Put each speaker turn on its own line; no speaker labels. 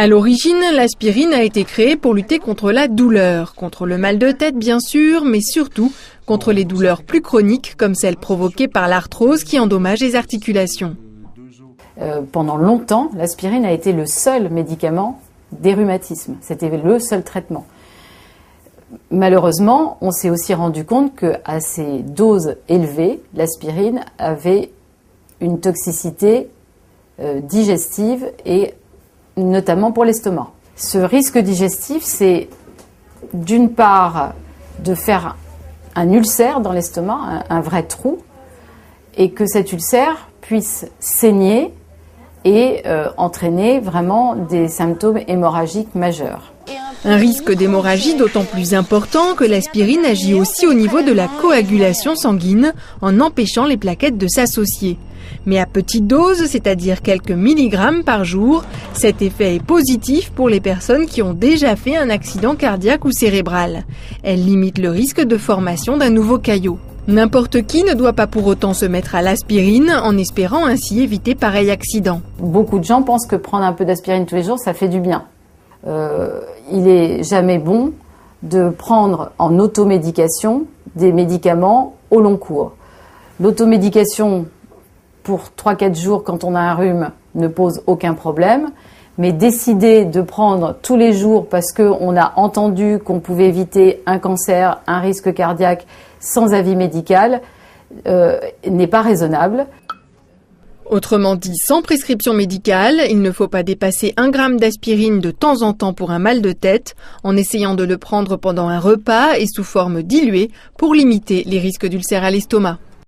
À l'origine, l'aspirine a été créée pour lutter contre la douleur, contre le mal de tête bien sûr, mais surtout contre les douleurs plus chroniques comme celles provoquées par l'arthrose qui endommage les articulations.
Pendant longtemps, l'aspirine a été le seul médicament des rhumatismes. C'était le seul traitement. Malheureusement, on s'est aussi rendu compte qu'à ces doses élevées, l'aspirine avait une toxicité digestive et notamment pour l'estomac. Ce risque digestif, c'est d'une part de faire un ulcère dans l'estomac, un vrai trou, et que cet ulcère puisse saigner et entraîner vraiment des symptômes hémorragiques majeurs.
Un risque d'hémorragie d'autant plus important que l'aspirine agit aussi au niveau de la coagulation sanguine en empêchant les plaquettes de s'associer. Mais à petite dose, c'est-à-dire quelques milligrammes par jour, cet effet est positif pour les personnes qui ont déjà fait un accident cardiaque ou cérébral. Elle limite le risque de formation d'un nouveau caillot. N'importe qui ne doit pas pour autant se mettre à l'aspirine en espérant ainsi éviter pareil accident.
Beaucoup de gens pensent que prendre un peu d'aspirine tous les jours, ça fait du bien. Il n'est jamais bon de prendre en automédication des médicaments au long cours. L'automédication pour 3-4 jours quand on a un rhume ne pose aucun problème, mais décider de prendre tous les jours parce qu'on a entendu qu'on pouvait éviter un cancer, un risque cardiaque sans avis médical n'est pas raisonnable.
Autrement dit, sans prescription médicale, il ne faut pas dépasser 1 gramme d'aspirine de temps en temps pour un mal de tête, en essayant de le prendre pendant un repas et sous forme diluée pour limiter les risques d'ulcère à l'estomac.